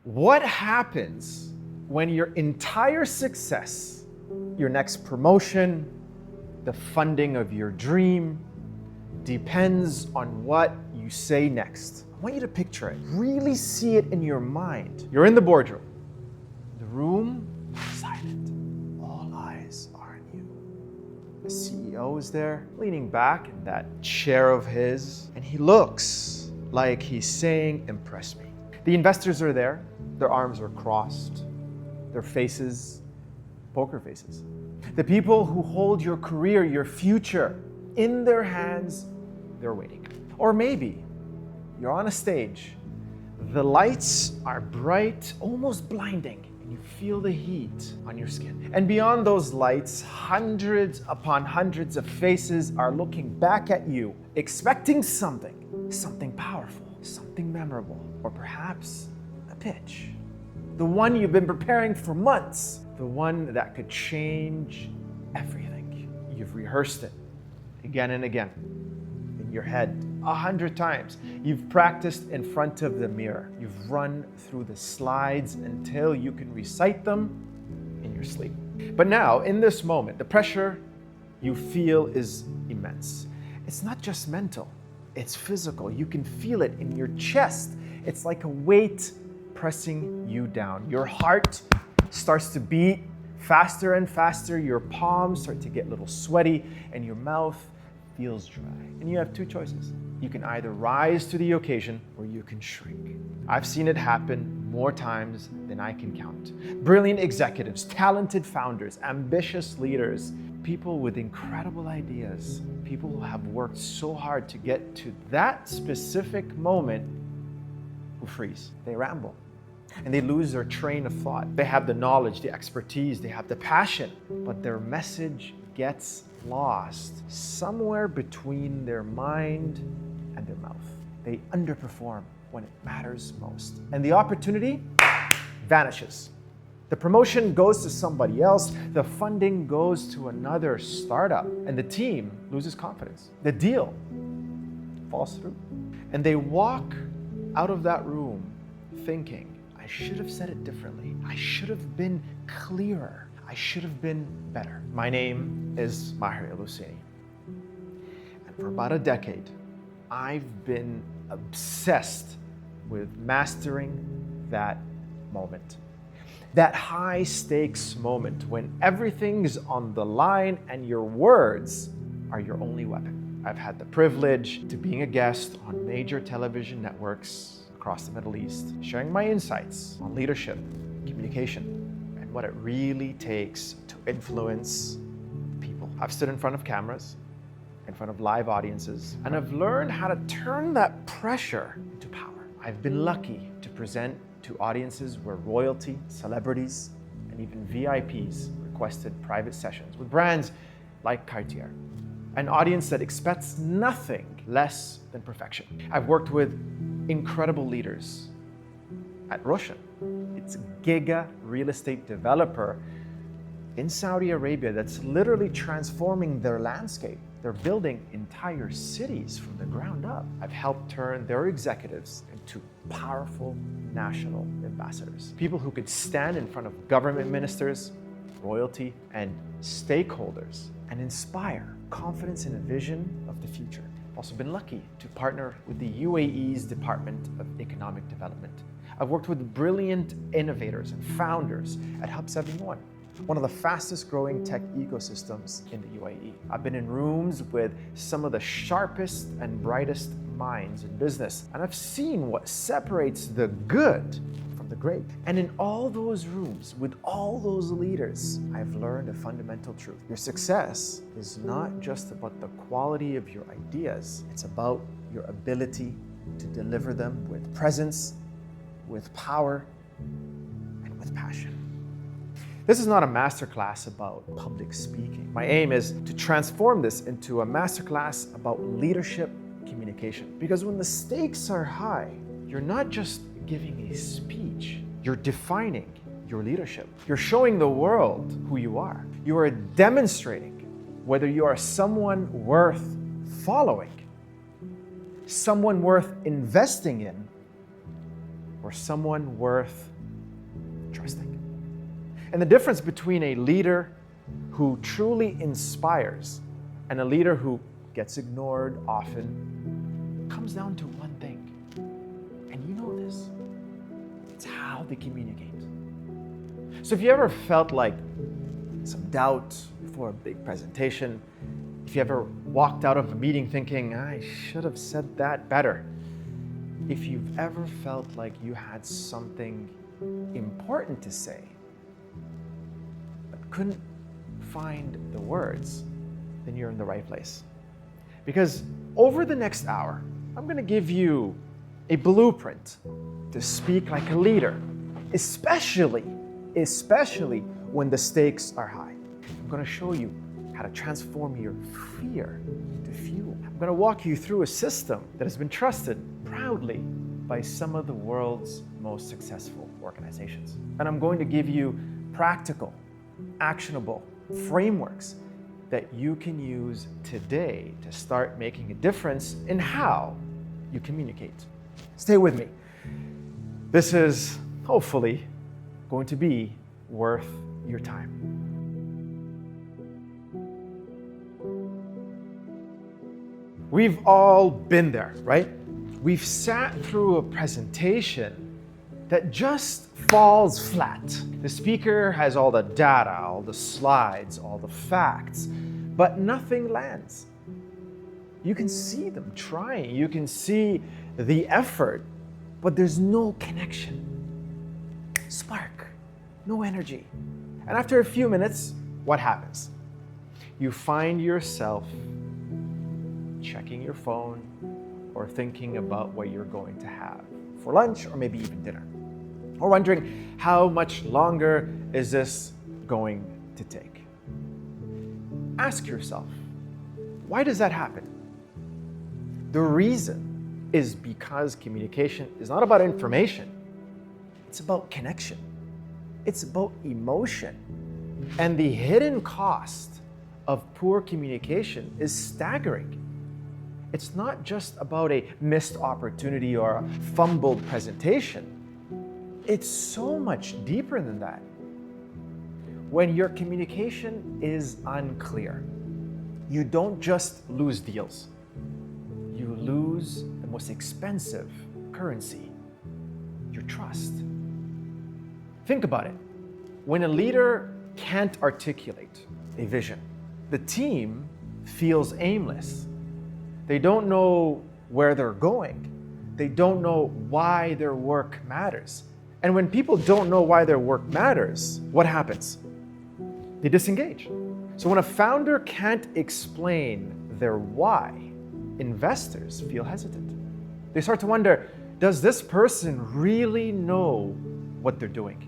What happens when your entire success, your next promotion, the funding of your dream, depends on what you say next? I want you to picture it. Really see it in your mind. You're in the boardroom. The room is silent. All eyes are on you. The CEO is there, leaning back in that chair of his, and he looks like he's saying, "Impress me." The investors are there. Their arms are crossed. Their faces, poker faces. The people who hold your career, your future, in their hands, they're waiting. Or maybe you're on a stage. The lights are bright, almost blinding, and you feel the heat on your skin. And beyond those lights, hundreds upon hundreds of faces are looking back at you, expecting something powerful, something memorable, or perhaps a pitch. The one you've been preparing for months, the one that could change everything. You've rehearsed it again and again in your head 100 times. You've practiced in front of the mirror. You've run through the slides until you can recite them in your sleep. But now, in this moment, the pressure you feel is immense. It's not just mental, it's physical. You can feel it in your chest. It's like a weight pressing you down. Your heart starts to beat faster and faster. Your palms start to get a little sweaty and your mouth feels dry. And you have two choices. You can either rise to the occasion or you can shrink. I've seen it happen more times than I can count. Brilliant executives, talented founders, ambitious leaders, people with incredible ideas, people who have worked so hard to get to that specific moment who freeze. They ramble and they lose their train of thought. They have the knowledge, the expertise, they have the passion, but their message gets lost somewhere between their mind and their mouth. They underperform when it matters most. And the opportunity vanishes. The promotion goes to somebody else, the funding goes to another startup, and the team loses confidence. The deal falls through. And they walk out of that room thinking, I should have said it differently. I should have been clearer. I should have been better. My name is Maher. And for about a decade, I've been obsessed with mastering that moment. That high stakes moment when everything's on the line and your words are your only weapon. I've had the privilege to being a guest on major television networks across the Middle East, sharing my insights on leadership, communication, and what it really takes to influence people. I've stood in front of cameras, in front of live audiences, and I've learned how to turn that pressure into power. I've been lucky to present to audiences where royalty, celebrities, and even VIPs requested private sessions with brands like Cartier. An audience that expects nothing less than perfection. I've worked with incredible leaders at Roshan. It's a giga real estate developer in Saudi Arabia that's literally transforming their landscape. They're building entire cities from the ground up. I've helped turn their executives into powerful national ambassadors. People who could stand in front of government ministers, royalty, and stakeholders and inspire confidence in a vision of the future. I've also been lucky to partner with the UAE's Department of Economic Development. I've worked with brilliant innovators and founders at Hub 71, one of the fastest growing tech ecosystems in the UAE. I've been in rooms with some of the sharpest and brightest minds in business, and I've seen what separates the good from the great. And in all those rooms, with all those leaders, I've learned a fundamental truth. Your success is not just about the quality of your ideas, it's about your ability to deliver them with presence, with power, and with passion. This is not a masterclass about public speaking. My aim is to transform this into a masterclass about leadership communication. Because when the stakes are high, you're not just giving a speech, you're defining your leadership. You're showing the world who you are. You are demonstrating whether you are someone worth following, someone worth investing in, or someone worth interesting. And the difference between a leader who truly inspires and a leader who gets ignored often comes down to one thing. And you know this. It's how they communicate. So if you ever felt like some doubt before a big presentation, if you ever walked out of a meeting thinking, I should have said that better, if you've ever felt like you had something important to say but couldn't find the words, then you're in the right place. Because over the next hour, I'm going to give you a blueprint to speak like a leader, especially when the stakes are high. I'm going to show you how to transform your fear into fuel. I'm going to walk you through a system that has been trusted proudly by some of the world's most successful organizations. And I'm going to give you practical, actionable frameworks that you can use today to start making a difference in how you communicate. Stay with me. This is hopefully going to be worth your time. We've all been there, right? We've sat through a presentation that just falls flat. The speaker has all the data, all the slides, all the facts, but nothing lands. You can see them trying, you can see the effort, but there's no connection. Spark, no energy. And after a few minutes, what happens? You find yourself checking your phone or thinking about what you're going to have for lunch or maybe even dinner. Or wondering, how much longer is this going to take? Ask yourself, why does that happen? The reason is because communication is not about information. It's about connection. It's about emotion. And the hidden cost of poor communication is staggering. It's not just about a missed opportunity or a fumbled presentation. It's so much deeper than that. When your communication is unclear, you don't just lose deals. You lose the most expensive currency, your trust. Think about it. When a leader can't articulate a vision, the team feels aimless. They don't know where they're going. They don't know why their work matters. And when people don't know why their work matters, what happens? They disengage. So when a founder can't explain their why, investors feel hesitant. They start to wonder, does this person really know what they're doing?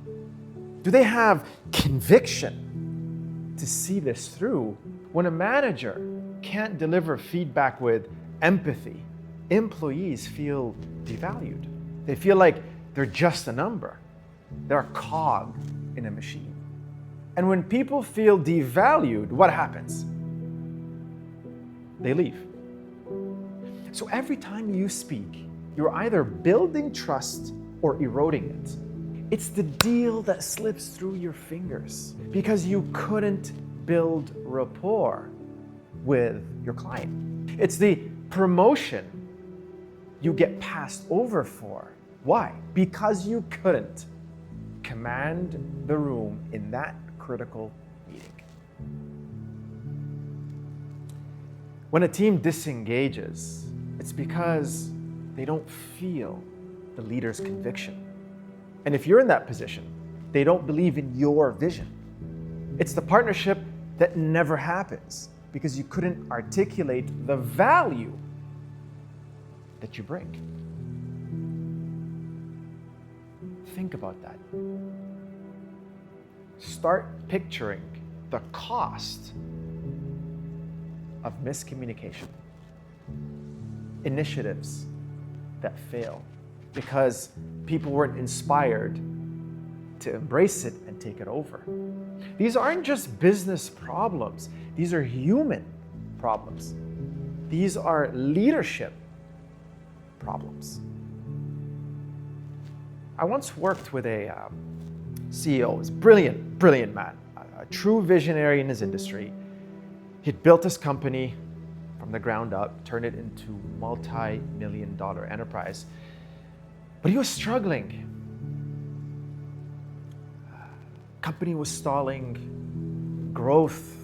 Do they have conviction to see this through? When a manager can't deliver feedback with empathy, employees feel devalued. They feel like they're just a number. They're a cog in a machine. And when people feel devalued, what happens? They leave. So every time you speak, you're either building trust or eroding it. It's the deal that slips through your fingers because you couldn't build rapport with your client. It's the promotion you get passed over for. Why? Because you couldn't command the room in that critical meeting. When a team disengages, it's because they don't feel the leader's conviction. And if you're in that position, they don't believe in your vision. It's the partnership that never happens because you couldn't articulate the value that you bring. Think about that. Start picturing the cost of miscommunication. Initiatives that fail because people weren't inspired to embrace it and take it over. These aren't just business problems. These are human problems. These are leadership problems. I once worked with a CEO, was brilliant man, a true visionary in his industry. He'd built his company from the ground up, turned it into multi-million-dollar enterprise. But he was struggling. Company was stalling, growth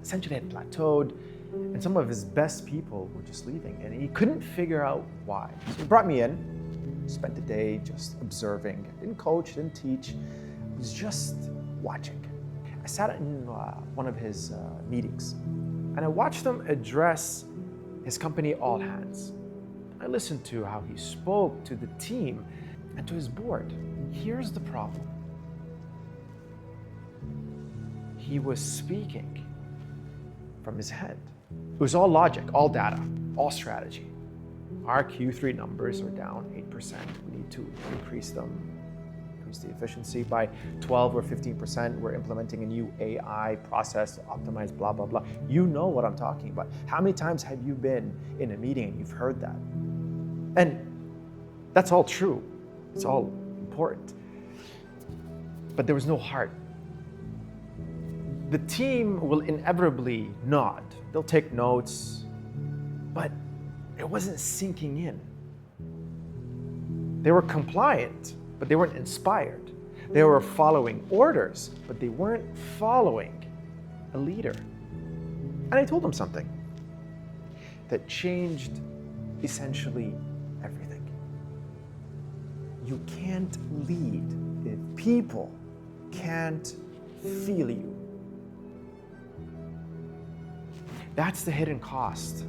essentially had plateaued, and some of his best people were just leaving, and he couldn't figure out why. So he brought me in, spent the day just observing. Didn't coach, didn't teach, was just watching. I sat in one of his meetings, and I watched him address his company all hands. I listened to how he spoke to the team and to his board. Here's the problem. He was speaking from his head. It was all logic, all data, all strategy. Our Q3 numbers are down 8%. We need to increase them, increase the efficiency by 12 or 15%. We're implementing a new AI process to optimize blah, blah, blah. You know what I'm talking about. How many times have you been in a meeting and you've heard that? And that's all true. It's all important. But there was no heart. The team will inevitably nod. They'll take notes, but it wasn't sinking in. They were compliant, but they weren't inspired. They were following orders, but they weren't following a leader. And I told them something that changed essentially everything. You can't lead if people can't feel you. That's the hidden cost.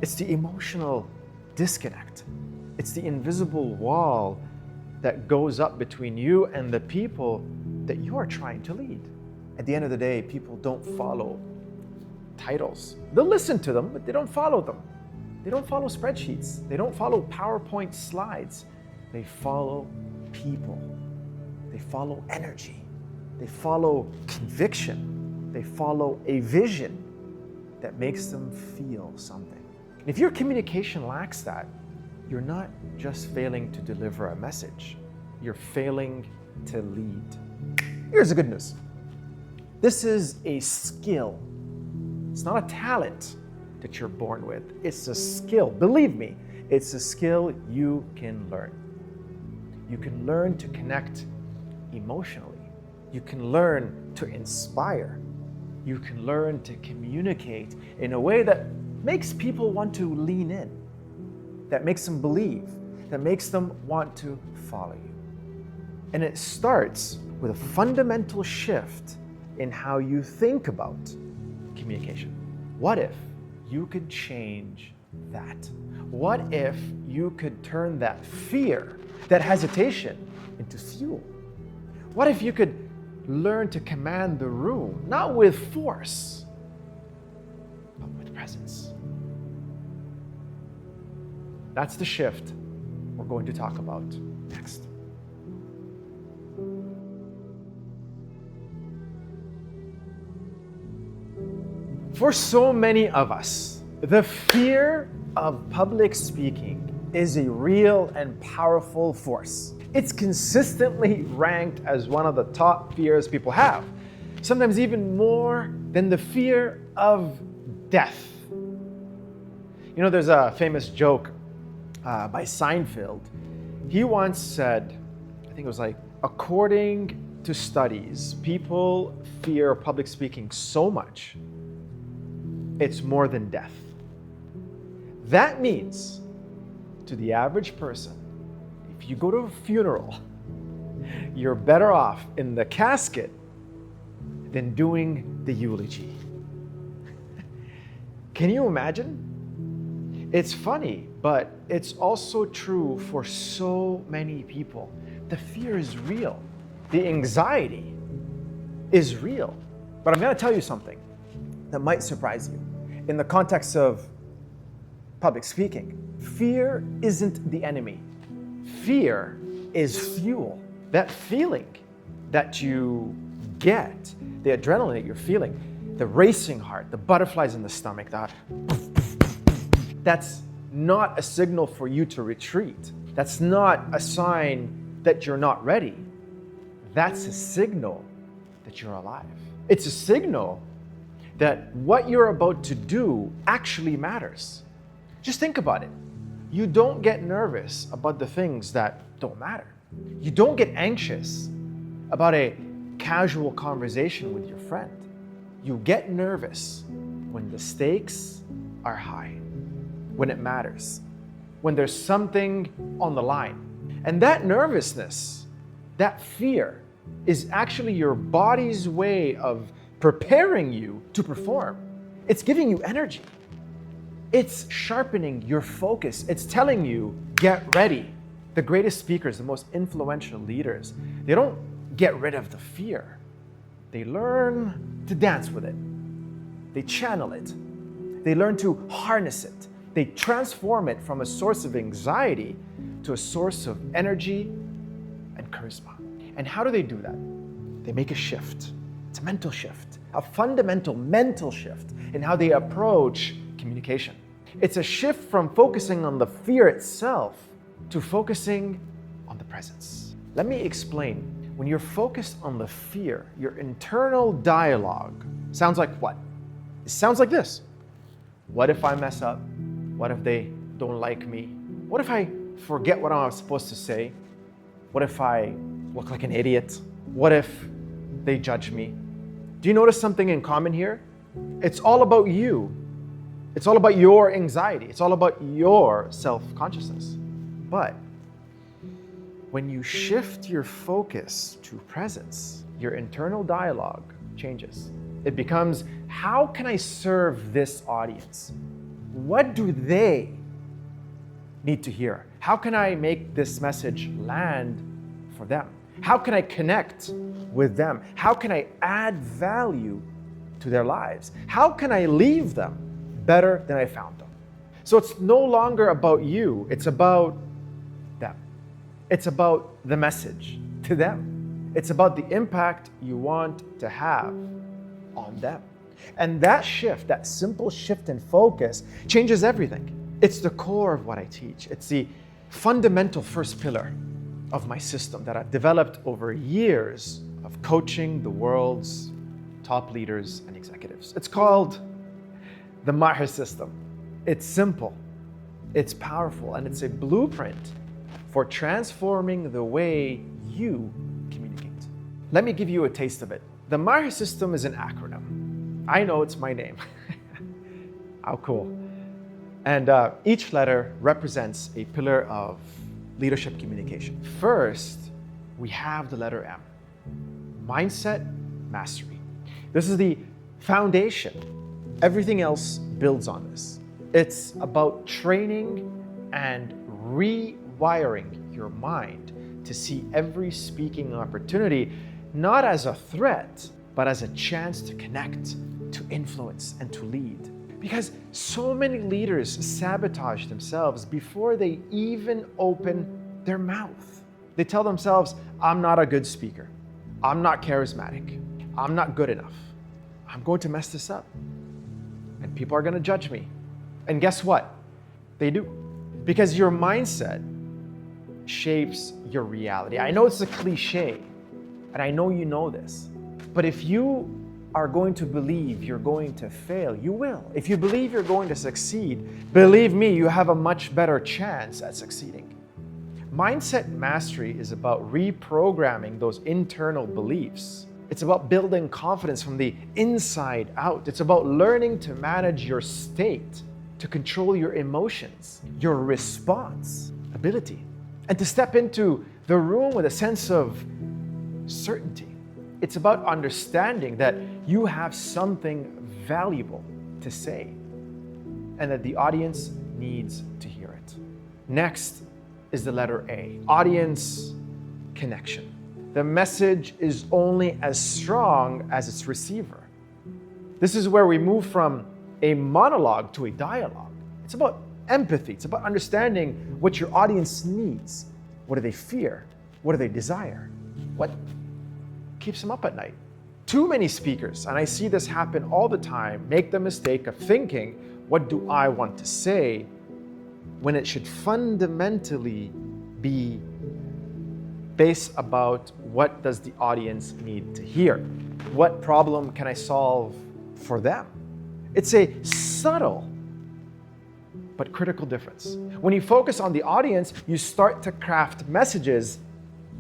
It's the emotional disconnect. It's the invisible wall that goes up between you and the people that you are trying to lead. At the end of the day, people don't follow titles. They'll listen to them, but they don't follow them. They don't follow spreadsheets. They don't follow PowerPoint slides. They follow people. They follow energy. They follow conviction. They follow a vision that makes them feel something. If your communication lacks that, you're not just failing to deliver a message, you're failing to lead. Here's the good news. This is a skill. It's not a talent that you're born with. It's a skill. Believe me, it's a skill you can learn. You can learn to connect emotionally. You can learn to inspire. You can learn to communicate in a way that makes people want to lean in, that makes them believe, that makes them want to follow you. And it starts with a fundamental shift in how you think about communication. What if you could change that? What if you could turn that fear, that hesitation, into fuel? What if you could learn to command the room, not with force, but with presence? That's the shift we're going to talk about next. For so many of us, the fear of public speaking is a real and powerful force. It's consistently ranked as one of the top fears people have, sometimes even more than the fear of death. You know, there's a famous joke by Seinfeld. He once said, I think it was like, according to studies, people fear public speaking so much, it's more than death. That means, to the average person, if you go to a funeral, you're better off in the casket than doing the eulogy. Can you imagine? It's funny, but it's also true for so many people. The fear is real. The anxiety is real. But I'm going to tell you something that might surprise you. In the context of public speaking, fear isn't the enemy. Fear is fuel. That feeling that you get, the adrenaline that you're feeling, the racing heart, the butterflies in the stomach, that's not a signal for you to retreat. That's not a sign that you're not ready. that's a signal that you're alive. It's a signal that what you're about to do actually matters. Just think about it. You don't get nervous about the things that don't matter. You don't get anxious about a casual conversation with your friend. You get nervous when the stakes are high, when it matters, when there's something on the line. And that nervousness, that fear, is actually your body's way of preparing you to perform. It's giving you energy. It's sharpening your focus. It's telling you, get ready. The greatest speakers, the most influential leaders, they don't get rid of the fear. They learn to dance with it. They channel it. They learn to harness it. They transform it from a source of anxiety to a source of energy and charisma. And how do they do that? They make a shift. It's a mental shift, a fundamental mental shift in how they approach communication. It's a shift from focusing on the fear itself to focusing on the presence. Let me explain. When you're focused on the fear, your internal dialogue sounds like what? It sounds like this. What if I mess up? What if they don't like me? What if I forget what I'm supposed to say? What if I look like an idiot? What if they judge me? Do you notice something in common here? It's all about you. It's all about your anxiety. It's all about your self-consciousness. But when you shift your focus to presence, your internal dialogue changes. It becomes, how can I serve this audience? What do they need to hear? How can I make this message land for them? How can I connect with them? How can I add value to their lives? How can I leave them better than I found them? So it's no longer about you, it's about them. It's about the message to them. It's about the impact you want to have on them. And that shift, that simple shift in focus, changes everything. It's the core of what I teach. It's the fundamental first pillar of my system that I've developed over years of coaching the world's top leaders and executives. It's called the Maher system. It's simple, it's powerful, and it's a blueprint for transforming the way you communicate. Let me give you a taste of it. The Maher system is an acronym. I know it's my name. How cool. And each letter represents a pillar of leadership communication. First, we have the letter M. Mindset mastery. This is the foundation. Everything else builds on this. It's about training and rewiring your mind to see every speaking opportunity not as a threat, but as a chance to connect, to influence, and to lead. Because so many leaders sabotage themselves before they even open their mouth. They tell themselves, I'm not a good speaker. I'm not charismatic. I'm not good enough. I'm going to mess this up. And people are going to judge me. And guess what? They do. Because your mindset shapes your reality. I know it's a cliche, and I know you know this. But if you are going to believe you're going to fail, you will. If you believe you're going to succeed, believe me, you have a much better chance at succeeding. Mindset mastery is about reprogramming those internal beliefs. It's about building confidence from the inside out. It's about learning to manage your state, to control your emotions, your response ability, and to step into the room with a sense of certainty. It's about understanding that you have something valuable to say and that the audience needs to hear it. Next is the letter A, audience connection. The message is only as strong as its receiver. This is where we move from a monologue to a dialogue. It's about empathy. It's about understanding what your audience needs. What do they fear? What do they desire? What keeps them up at night? Too many speakers, and I see this happen all the time, make the mistake of thinking, what do I want to say, when it should fundamentally be base about what does the audience need to hear? What problem can I solve for them? It's a subtle but critical difference. When you focus on the audience, you start to craft messages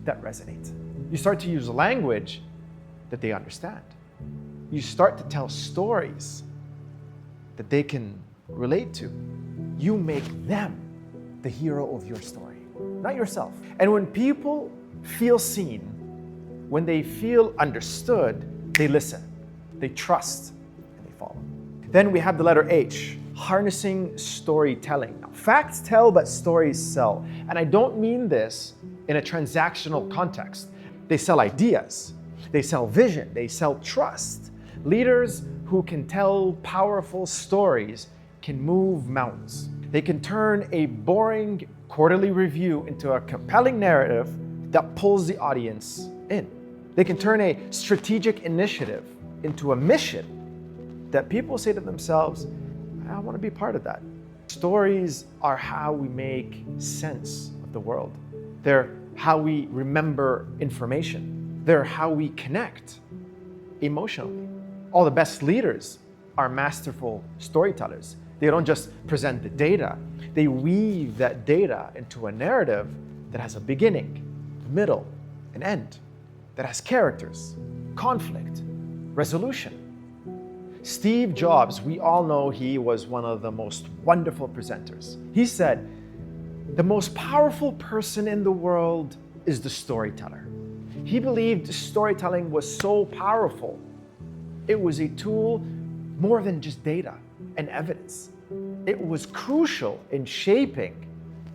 that resonate. You start to use language that they understand. You start to tell stories that they can relate to. You make them the hero of your story, not yourself. And when people feel seen, when they feel understood, they listen, they trust, and they follow. Then we have the letter H, harnessing storytelling. Now, facts tell, but stories sell. And I don't mean this in a transactional context. They sell ideas, they sell vision, they sell trust. Leaders who can tell powerful stories can move mountains. They can turn a boring quarterly review into a compelling narrative that pulls the audience in. They can turn a strategic initiative into a mission that people say to themselves, I want to be part of that. Stories are how we make sense of the world. They're how we remember information. They're how we connect emotionally. All the best leaders are masterful storytellers. They don't just present the data, they weave that data into a narrative that has a beginning, middle, and end, that has characters, conflict, resolution. Steve Jobs, we all know he was one of the most wonderful presenters. He said, the most powerful person in the world is the storyteller. He believed storytelling was so powerful. It was a tool more than just data and evidence. It was crucial in shaping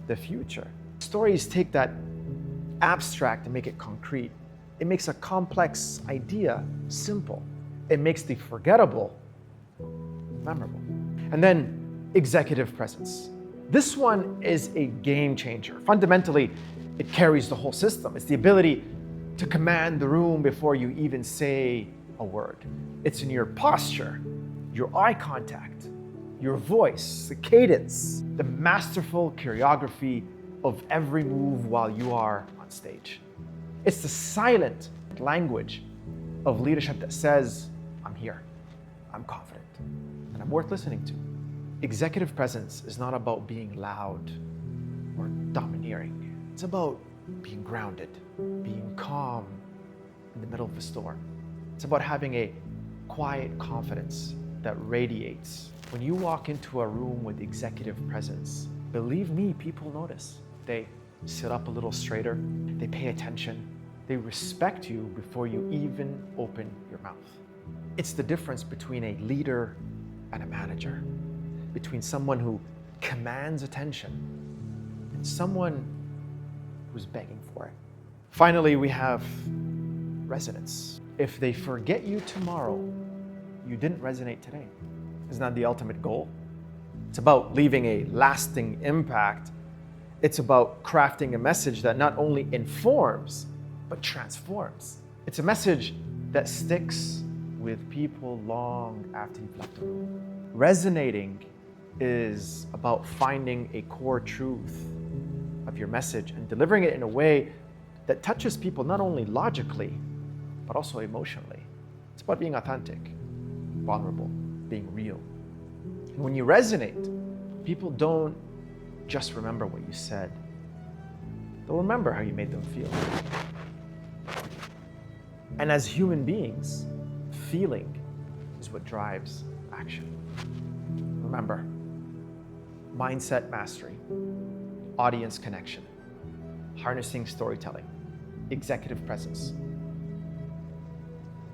the future. Stories take that abstract and make it concrete. It makes a complex idea simple. It makes the forgettable memorable. And then executive presence. This one is a game changer. Fundamentally, it carries the whole system. It's the ability to command the room before you even say a word. It's in your posture, your eye contact, your voice, the cadence, the masterful choreography of every move while you are on stage. It's the silent language of leadership that says, I'm here, I'm confident, and I'm worth listening to. Executive presence is not about being loud or domineering. It's about being grounded, being calm in the middle of the storm. It's about having a quiet confidence that radiates. When you walk into a room with executive presence, believe me, people notice. They sit up a little straighter, they pay attention, they respect you before you even open your mouth. It's the difference between a leader and a manager, between someone who commands attention and someone who's begging for it. Finally, we have resonance. If they forget you tomorrow, you didn't resonate today. Isn't that the ultimate goal? It's about leaving a lasting impact. It's about crafting a message that not only informs, but transforms. It's a message that sticks with people long after you've left the room. Resonating is about finding a core truth of your message and delivering it in a way that touches people not only logically, but also emotionally. It's about being authentic, vulnerable, being real. And when you resonate, people don't just remember what you said. They'll remember how you made them feel. And as human beings, feeling is what drives action. Remember, mindset mastery, audience connection, harnessing storytelling, executive presence,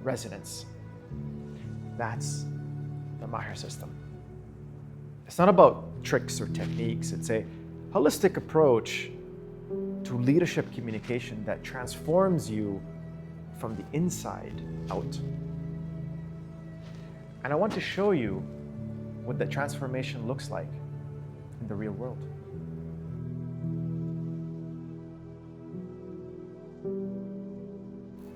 resonance. That's the Maher system. It's not about tricks or techniques. It's a holistic approach to leadership communication that transforms you from the inside out. And I want to show you what that transformation looks like in the real world.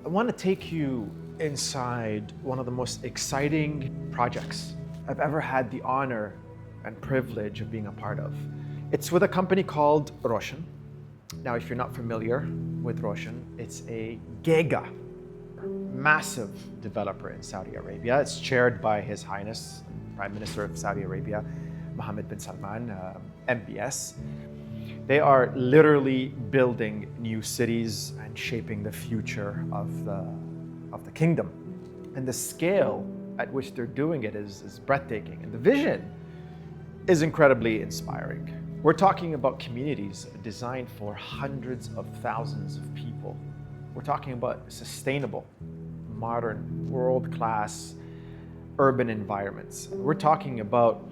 I want to take you inside one of the most exciting projects I've ever had the honor and privilege of being a part of. It's with a company called Roshan. Now, if you're not familiar, with Roshan. It's a giga, massive developer in Saudi Arabia. It's chaired by His Highness, Prime Minister of Saudi Arabia, Mohammed bin Salman, MBS. They are literally building new cities and shaping the future of the kingdom. And the scale at which they're doing it is breathtaking. And the vision is incredibly inspiring. We're talking about communities designed for hundreds of thousands of people. We're talking about sustainable, modern, world-class urban environments. We're talking about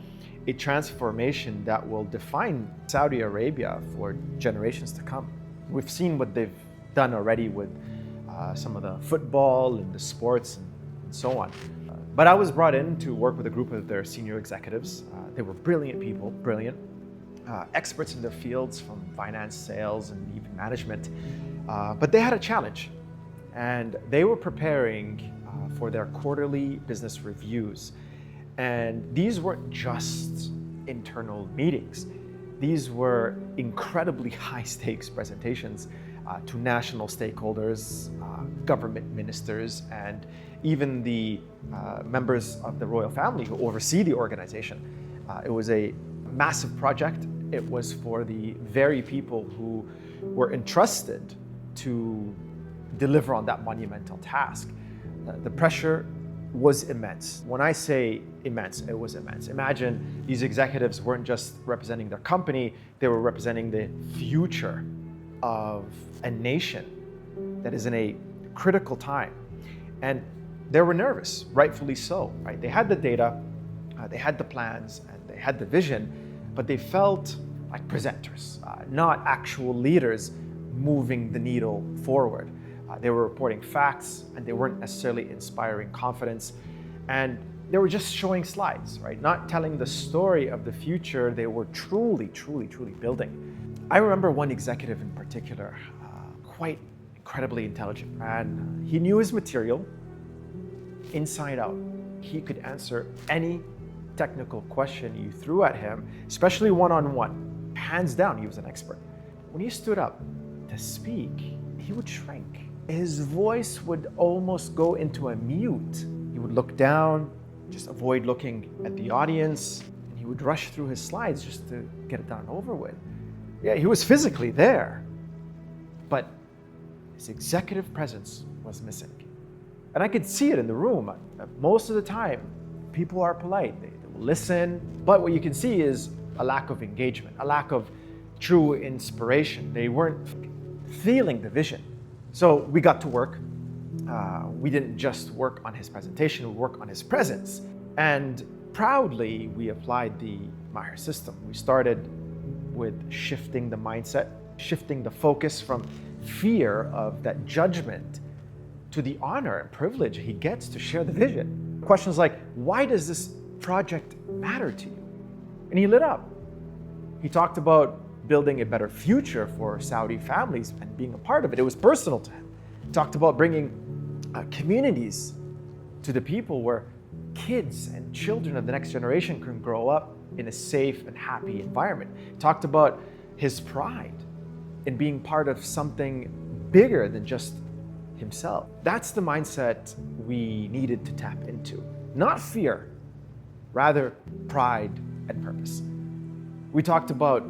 a transformation that will define Saudi Arabia for generations to come. We've seen what they've done already with some of the football and the sports and so on. But I was brought in to work with a group of their senior executives. They were brilliant people, experts in their fields from finance, sales, and even management. But they had a challenge, and they were preparing for their quarterly business reviews. And these weren't just internal meetings. These were incredibly high-stakes presentations to national stakeholders, government ministers, and even the members of the royal family who oversee the organization. It was a massive project. It was for the very people who were entrusted to deliver on that monumental task. The pressure was immense. When I say immense, it was immense. Imagine these executives weren't just representing their company, they were representing the future of a nation that is in a critical time. And they were nervous, rightfully so, right? They had the data, they had the plans, and they had the vision, but they felt like presenters, not actual leaders moving the needle forward. They were reporting facts, and they weren't necessarily inspiring confidence. And they were just showing slides, right? Not telling the story of the future they were truly building. I remember one executive in particular, quite incredibly intelligent man. He knew his material inside out. He could answer any technical question you threw at him, especially one-on-one. Hands down, he was an expert. When he stood up to speak, he would shrink. His voice would almost go into a mute. He would look down, just avoid looking at the audience, and he would rush through his slides just to get it done and over with. Yeah, he was physically there, but his executive presence was missing. And I could see it in the room. Most of the time, people are polite. They will listen, but what you can see is a lack of engagement, a lack of true inspiration. They weren't feeling the vision. So we got to work. We didn't just work on his presentation, we worked on his presence. And proudly, we applied the Maher system. We started with shifting the mindset, shifting the focus from fear of that judgment to the honor and privilege he gets to share the vision. Questions like, why does this project matter to you? And he lit up. He talked about building a better future for Saudi families and being a part of it. It was personal to him. He talked about bringing communities to the people where kids and children of the next generation can grow up in a safe and happy environment. He talked about his pride in being part of something bigger than just himself. That's the mindset we needed to tap into. Not fear, rather pride and purpose. We talked about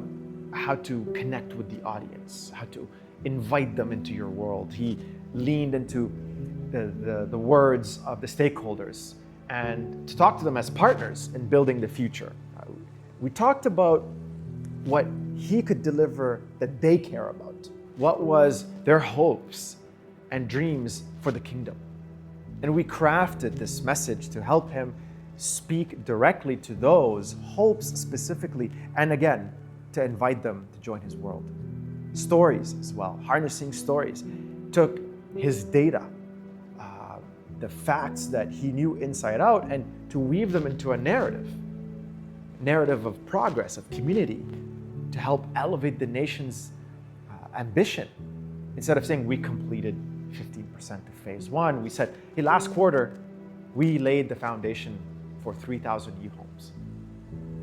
how to connect with the audience, how to invite them into your world. He leaned into the words of the stakeholders and to talk to them as partners in building the future. We talked about what he could deliver that they care about. What was their hopes and dreams for the kingdom? And we crafted this message to help him speak directly to those hopes specifically, and again, to invite them to join his world. Stories as well, harnessing stories. Took his data, the facts that he knew inside out, and to weave them into a narrative of progress, of community, to help elevate the nation's ambition. Instead of saying we completed 15% of phase one, we said, hey, last quarter, we laid the foundation for 3,000 new homes.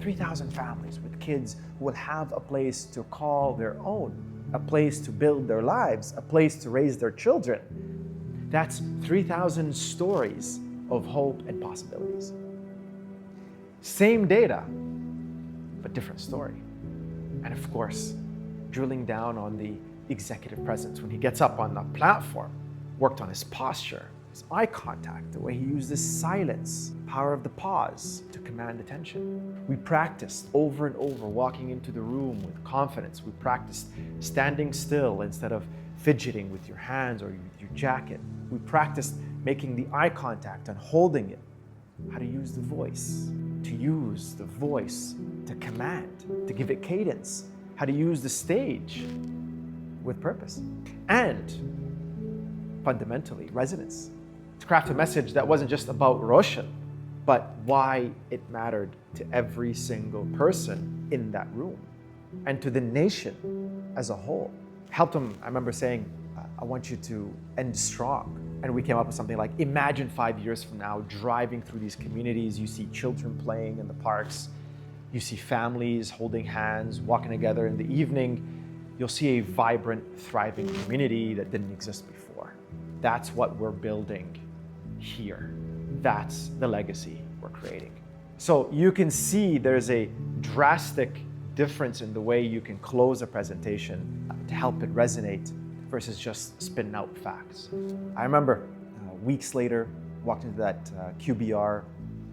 3,000 families with kids who will have a place to call their own. a place to build their lives, a place to raise their children. That's 3,000 stories of hope and possibilities. Same data, but different story. And of course, drilling down on the executive presence when he gets up on the platform, worked on his posture, his eye contact, the way he uses silence, power of the pause to command attention. We practiced over and over walking into the room with confidence. We practiced standing still instead of fidgeting with your hands or your jacket. We practiced making the eye contact and holding it. How to use the voice, to command, to give it cadence. How to use the stage with purpose. And fundamentally, resonance. To craft a message that wasn't just about Roshan, but why it mattered to every single person in that room and to the nation as a whole. Helped him, I remember saying, I want you to end strong. And we came up with something like, imagine 5 years from now, driving through these communities, you see children playing in the parks, you see families holding hands, walking together in the evening. You'll see a vibrant, thriving community that didn't exist before. That's what we're building here. That's the legacy we're creating. So you can see there's a drastic difference in the way you can close a presentation to help it resonate versus just spitting out facts. I remember weeks later, walked into that QBR, it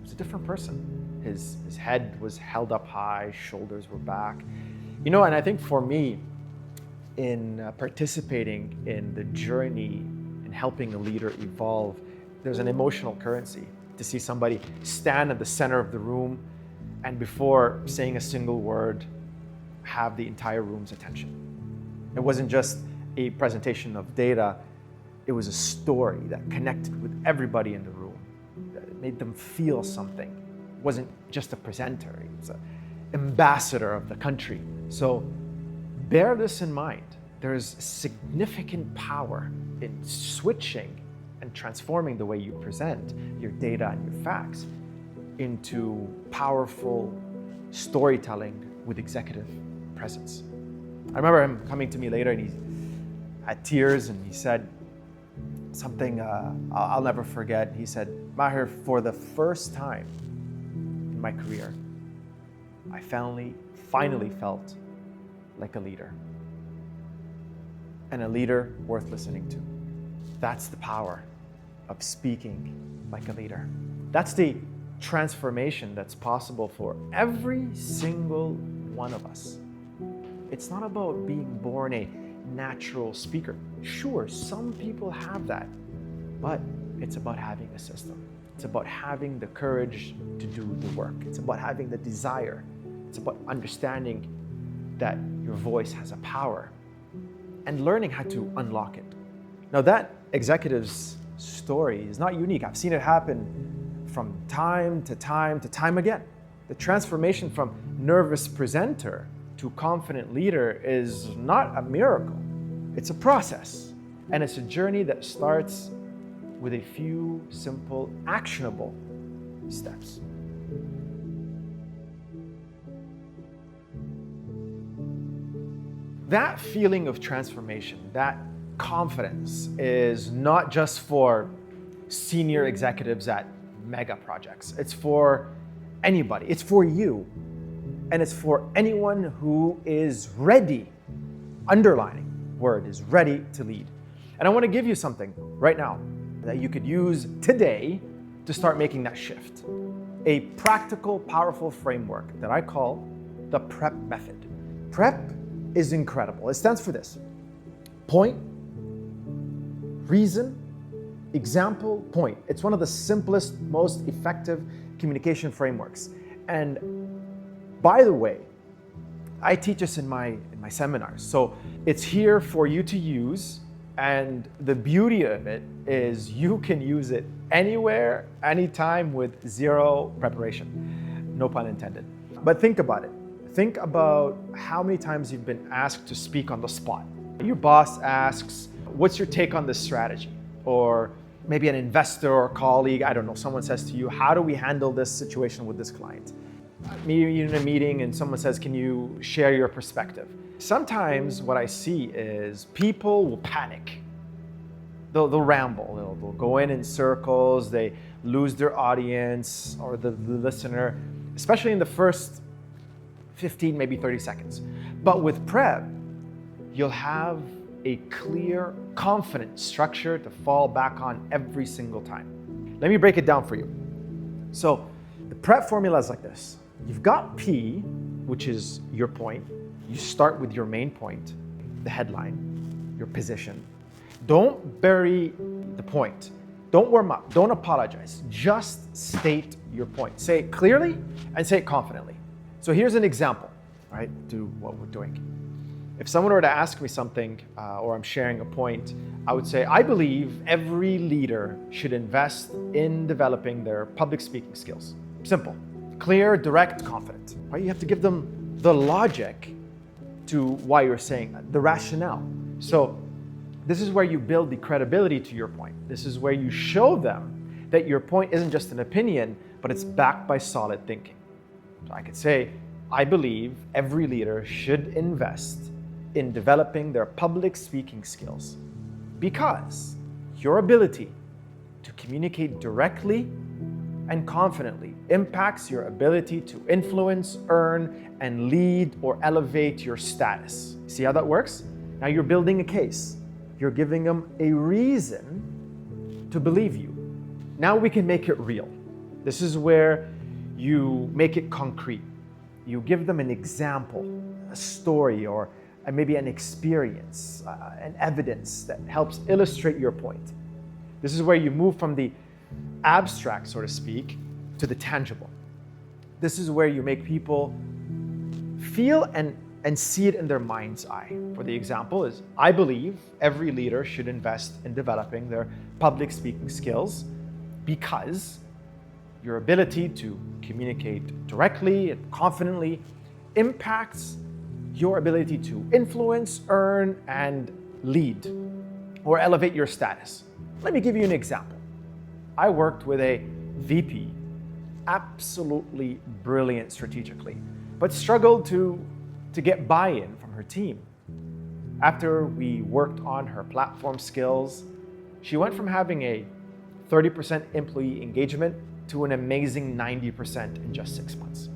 was a different person. His head was held up high, shoulders were back. And I think for me, in participating in the journey and helping a leader evolve, there's an emotional currency to see somebody stand at the center of the room and before saying a single word, have the entire room's attention. It wasn't just a presentation of data, it was a story that connected with everybody in the room, that made them feel something. It wasn't just a presenter, it was an ambassador of the country. So bear this in mind. There's significant power in switching and transforming the way you present your data and your facts into powerful storytelling with executive presence. I remember him coming to me later and he had tears and he said something I'll never forget. He said, Maher, for the first time in my career, I finally felt like a leader. And a leader worth listening to. That's the power of speaking like a leader. That's the transformation that's possible for every single one of us. It's not about being born a natural speaker. Sure, some people have that, but it's about having a system. It's about having the courage to do the work. It's about having the desire. It's about understanding that your voice has a power and learning how to unlock it. Now that executive's story is not unique. I've seen it happen from time to time again. The transformation from nervous presenter to confident leader is not a miracle. It's a process. And it's a journey that starts with a few simple, actionable steps. That feeling of transformation, that confidence is not just for senior executives at mega projects. It's for anybody. It's for you. And it's for anyone who is ready, underlining word is ready to lead. And I want to give you something right now that you could use today to start making that shift. A practical, powerful framework that I call the PREP method. PREP is incredible. It stands for this: point, reason, example, point. It's one of the simplest, most effective communication frameworks. And by the way, I teach this in my seminars. So it's here for you to use. And the beauty of it is you can use it anywhere, anytime with zero preparation. No pun intended. But think about it. Think about how many times you've been asked to speak on the spot. Your boss asks, what's your take on this strategy? Or maybe an investor or colleague, I don't know, someone says to you, how do we handle this situation with this client? Maybe you're in a meeting and someone says, can you share your perspective? Sometimes what I see is people will panic. They'll ramble, they'll go in circles, they lose their audience or the listener, especially in the first 15, maybe 30 seconds. But with prep, you'll have a clear, confident structure to fall back on every single time. Let me break it down for you. So the prep formula is like this. You've got P, which is your point. You start with your main point, the headline, your position. Don't bury the point. Don't warm up. Don't apologize. Just state your point. Say it clearly and say it confidently. So here's an example, right, to what we're doing. If someone were to ask me something or I'm sharing a point, I would say, I believe every leader should invest in developing their public speaking skills. Simple, clear, direct, confident. Right? You have to give them the logic to why you're saying that, the rationale. So this is where you build the credibility to your point. This is where you show them that your point isn't just an opinion, but it's backed by solid thinking. So I could say, I believe every leader should invest in developing their public speaking skills because your ability to communicate directly and confidently impacts your ability to influence, earn, and lead or elevate your status. See how that works? Now you're building a case. You're giving them a reason to believe you. Now we can make it real. This is where you make it concrete. You give them an example, a story, or maybe an experience, an evidence that helps illustrate your point. This is where you move from the abstract, so to speak, to the tangible. This is where you make people feel and see it in their mind's eye. For the example is, I believe every leader should invest in developing their public speaking skills because your ability to communicate directly and confidently impacts your ability to influence, earn, and lead or elevate your status. Let me give you an example. I worked with a VP, absolutely brilliant strategically, but struggled to get buy-in from her team. After we worked on her platform skills, she went from having a 30% employee engagement to an amazing 90% in just 6 months.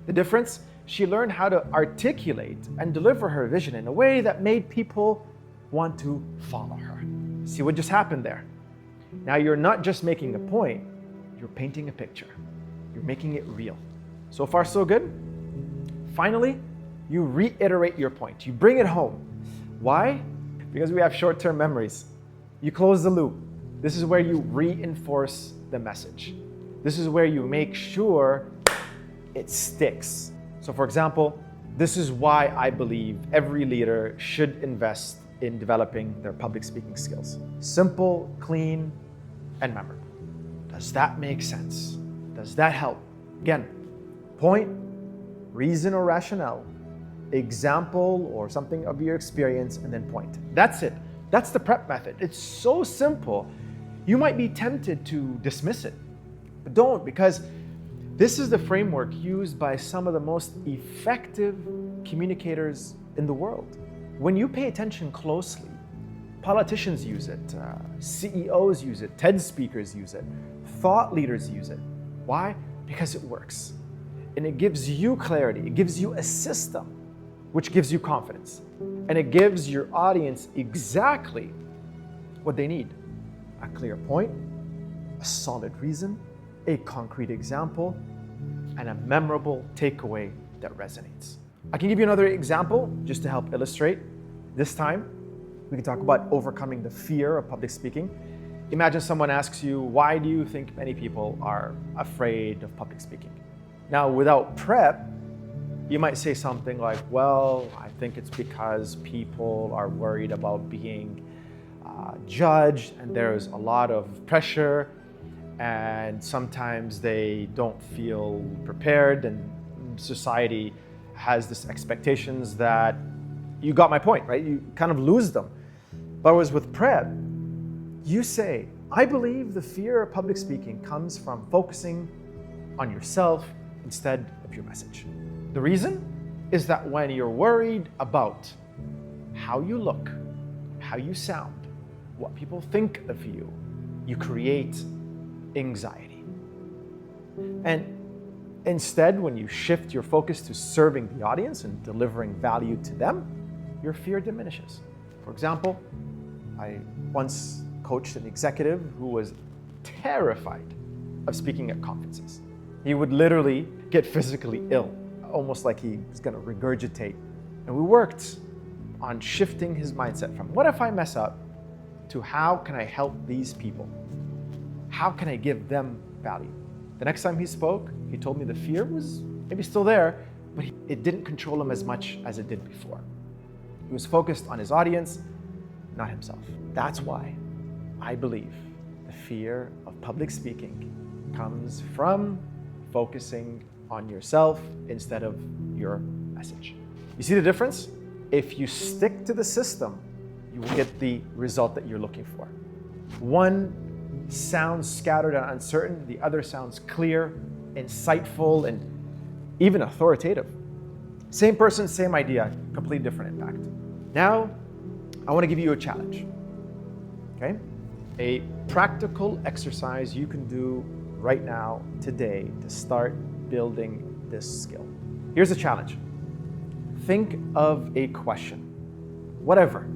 The difference? She learned how to articulate and deliver her vision in a way that made people want to follow her. See what just happened there? Now you're not just making a point, you're painting a picture. You're making it real. So far, so good? Finally, you reiterate your point. You bring it home. Why? Because we have short-term memories. You close the loop. This is where you reinforce the message. This is where you make sure it sticks. So for example, this is why I believe every leader should invest in developing their public speaking skills. Simple, clean, and memorable. Does that make sense? Does that help? Again, point, reason or rationale, example or something of your experience, and then point. That's it. That's the prep method. It's so simple. You might be tempted to dismiss it, but don't, because this is the framework used by some of the most effective communicators in the world. When you pay attention closely, politicians use it, CEOs use it, TED speakers use it, thought leaders use it. Why? Because it works. And it gives you clarity. It gives you a system, which gives you confidence. And it gives your audience exactly what they need. A clear point, a solid reason, a concrete example, and a memorable takeaway that resonates. I can give you another example just to help illustrate. This time, we can talk about overcoming the fear of public speaking. Imagine someone asks you, why do you think many people are afraid of public speaking? Now, without prep, you might say something like, well, I think it's because people are worried about being judged, and there's a lot of pressure, and sometimes they don't feel prepared, and society has this expectations that you got my point, right? You kind of lose them. But whereas with prep, you say, I believe the fear of public speaking comes from focusing on yourself instead of your message. The reason? is that when you're worried about how you look, how you sound, what people think of you, you create anxiety. And instead, when you shift your focus to serving the audience and delivering value to them, your fear diminishes. For example, I once coached an executive who was terrified of speaking at conferences. He would literally get physically ill, almost like he was going to regurgitate. And we worked on shifting his mindset from what if I mess up to how can I help these people? How can I give them value? The next time he spoke, he told me the fear was maybe still there, but it didn't control him as much as it did before. He was focused on his audience, not himself. That's why I believe the fear of public speaking comes from focusing on yourself instead of your message. You see the difference? If you stick to the system, you will get the result that you're looking for. One sounds scattered and uncertain, the other sounds clear, insightful, and even authoritative. Same person, same idea, completely different impact. Now, I want to give you a challenge, okay? A practical exercise you can do right now, today, to start building this skill. Here's a challenge. Think of a question, whatever,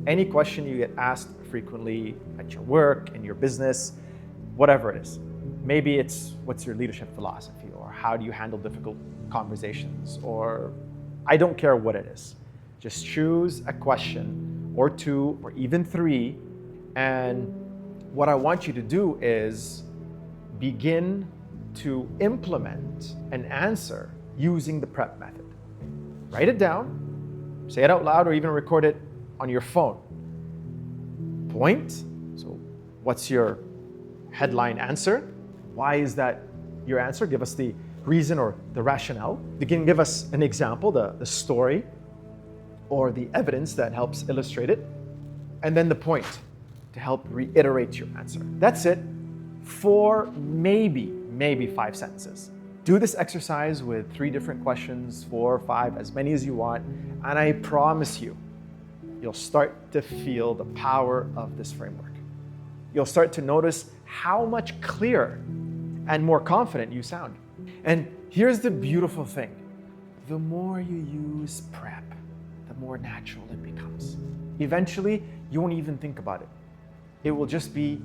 any question you get asked frequently at your work, in your business, whatever it is. Maybe it's what's your leadership philosophy, or how do you handle difficult conversations, or I don't care what it is. Just choose a question or two or even three, and what I want you to do is begin to implement an answer using the PREP method. Write it down, say it out loud, or even record it on your phone. Point, so what's your headline answer? Why is that your answer? Give us the reason or the rationale. You can give us an example, the story, or the evidence that helps illustrate it. And then the point to help reiterate your answer. That's it. 4, maybe 5 sentences. Do this exercise with 3 different questions, 4 or 5, as many as you want, and I promise you, you'll start to feel the power of this framework. You'll start to notice how much clearer and more confident you sound. And here's the beautiful thing. The more you use PREP, the more natural it becomes. Eventually, you won't even think about it. It will just be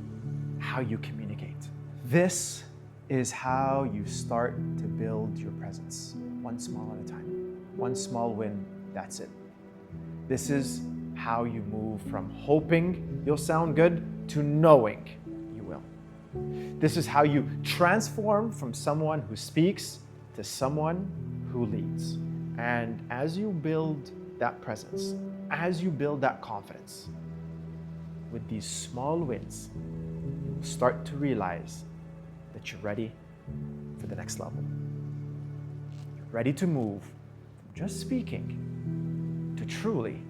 how you communicate. This is how you start to build your presence, one small at a time. One small win, that's it. This is how you move from hoping you'll sound good to knowing you will. This is how you transform from someone who speaks to someone who leads. And as you build that presence, as you build that confidence, with these small wins, you'll start to realize that you're ready for the next level. You're ready to move from just speaking to truly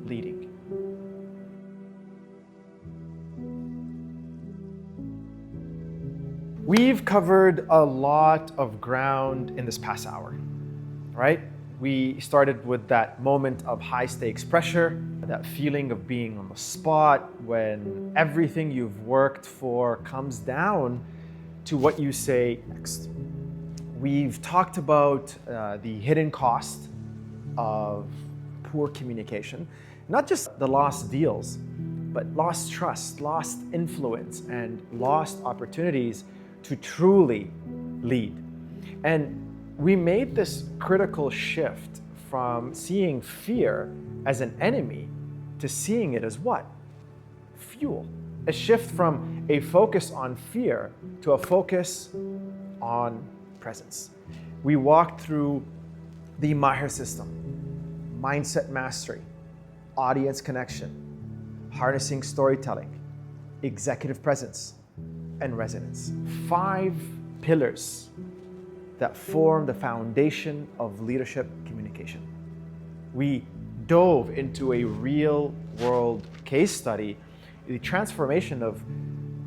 leading. We've covered a lot of ground in this past hour, right? We started with that moment of high stakes pressure, that feeling of being on the spot when everything you've worked for comes down to what you say next. We've talked about the hidden cost of poor communication, not just the lost deals, but lost trust, lost influence, and lost opportunities to truly lead. And we made this critical shift from seeing fear as an enemy to seeing it as what? Fuel. A shift from a focus on fear to a focus on presence. We walked through the Maher system, mindset mastery, audience connection, harnessing storytelling, executive presence, and resonance. 5 pillars that form the foundation of leadership communication. We dove into a real-world case study, the transformation of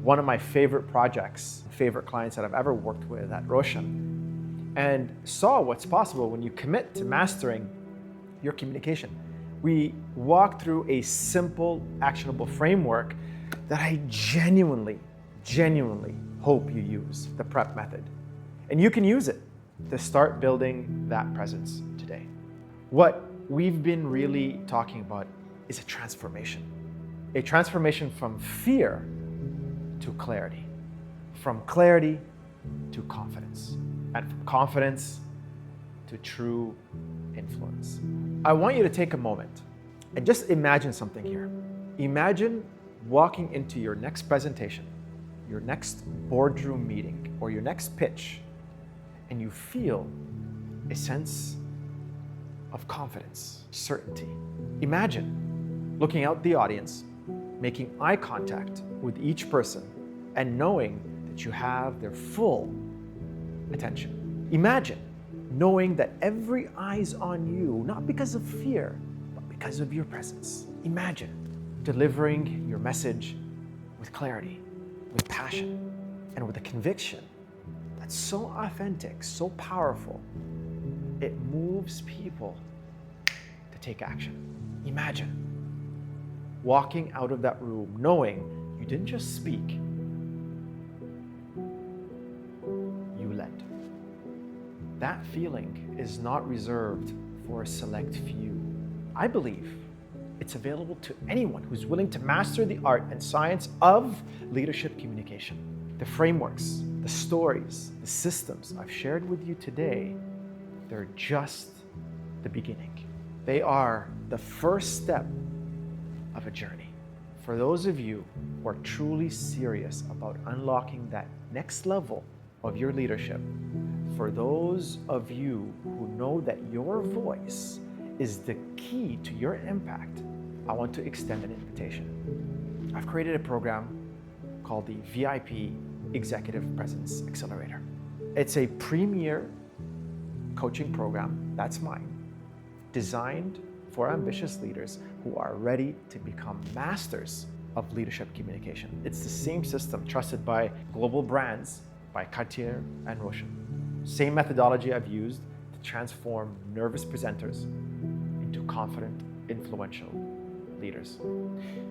one of my favorite projects, favorite clients that I've ever worked with at Roshan. and saw what's possible when you commit to mastering your communication. We walked through a simple, actionable framework that I genuinely hope you use, the PrEP method. And you can use it to start building that presence today. What we've been really talking about is a transformation from fear to clarity, from clarity to confidence, and from confidence to true influence. I want you to take a moment and just imagine something here. Imagine walking into your next presentation, your next boardroom meeting, or your next pitch, and you feel a sense of confidence, certainty. Imagine looking out the audience, making eye contact with each person, and knowing that you have their full attention. Imagine knowing that every eye's on you, not because of fear, but because of your presence. Imagine delivering your message with clarity, with passion, and with a conviction that's so authentic, so powerful, it moves people to take action. Imagine walking out of that room knowing you didn't just speak, you led. That feeling is not reserved for a select few. I believe it's available to anyone who's willing to master the art and science of leadership communication. The frameworks, the stories, the systems I've shared with you today, they're just the beginning. They are the first step of a journey. For those of you who are truly serious about unlocking that next level of your leadership, for those of you who know that your voice is the key to your impact, I want to extend an invitation. I've created a program called the VIP Executive Presence Accelerator. It's a premier coaching program, that's mine, designed for ambitious leaders who are ready to become masters of leadership communication. It's the same system trusted by global brands, by Cartier and Roche. Same methodology I've used to transform nervous presenters into confident, influential leaders.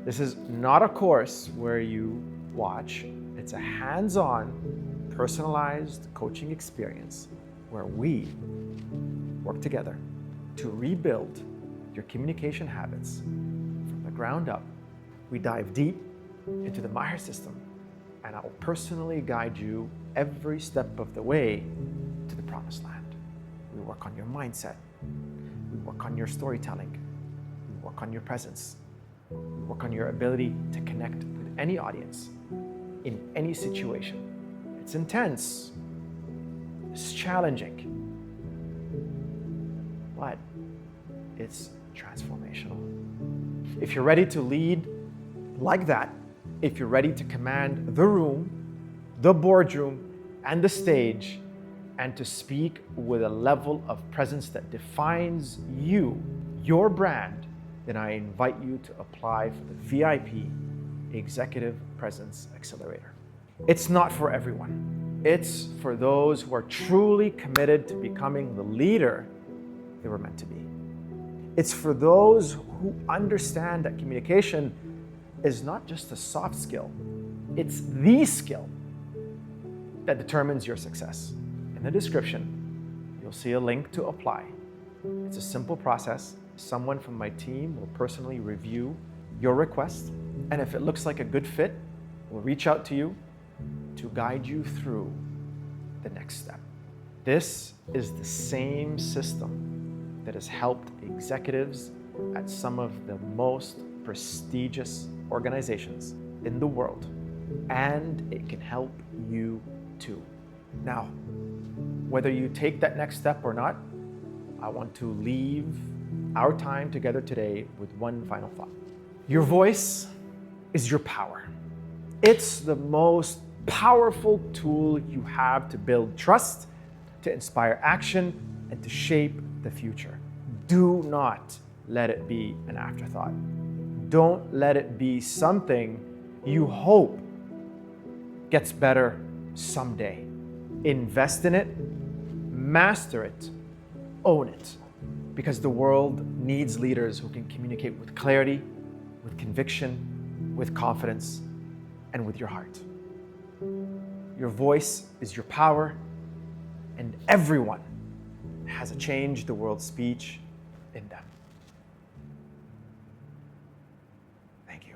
This is not a course where you watch. It's a hands-on, personalized coaching experience where we work together to rebuild your communication habits from the ground up. We dive deep into the Maher system, and I will personally guide you every step of the way to the promised land. We work on your mindset. We work on your storytelling. We work on your presence. We work on your ability to connect with any audience in any situation. It's intense. It's challenging. But it's transformational. If you're ready to lead like that, if you're ready to command the room, the boardroom, and the stage, and to speak with a level of presence that defines you, your brand, then I invite you to apply for the VIP Executive Presence Accelerator. It's not for everyone. It's for those who are truly committed to becoming the leader they were meant to be. It's for those who understand that communication is not just a soft skill, it's the skill that determines your success. In the description, you'll see a link to apply. It's a simple process. Someone from my team will personally review your request, and if it looks like a good fit, we'll reach out to you to guide you through the next step. This is the same system that has helped executives at some of the most prestigious organizations in the world, and it can help you too. Now, whether you take that next step or not, I want to leave our time together today with one final thought. Your voice is your power. It's the most powerful tool you have to build trust, to inspire action, and to shape the future. Do not let it be an afterthought. Don't let it be something you hope gets better someday. Invest in it, master it, own it, because the world needs leaders who can communicate with clarity, with conviction, with confidence, and with your heart. Your voice is your power, and everyone has a change the world speech in them. Thank you.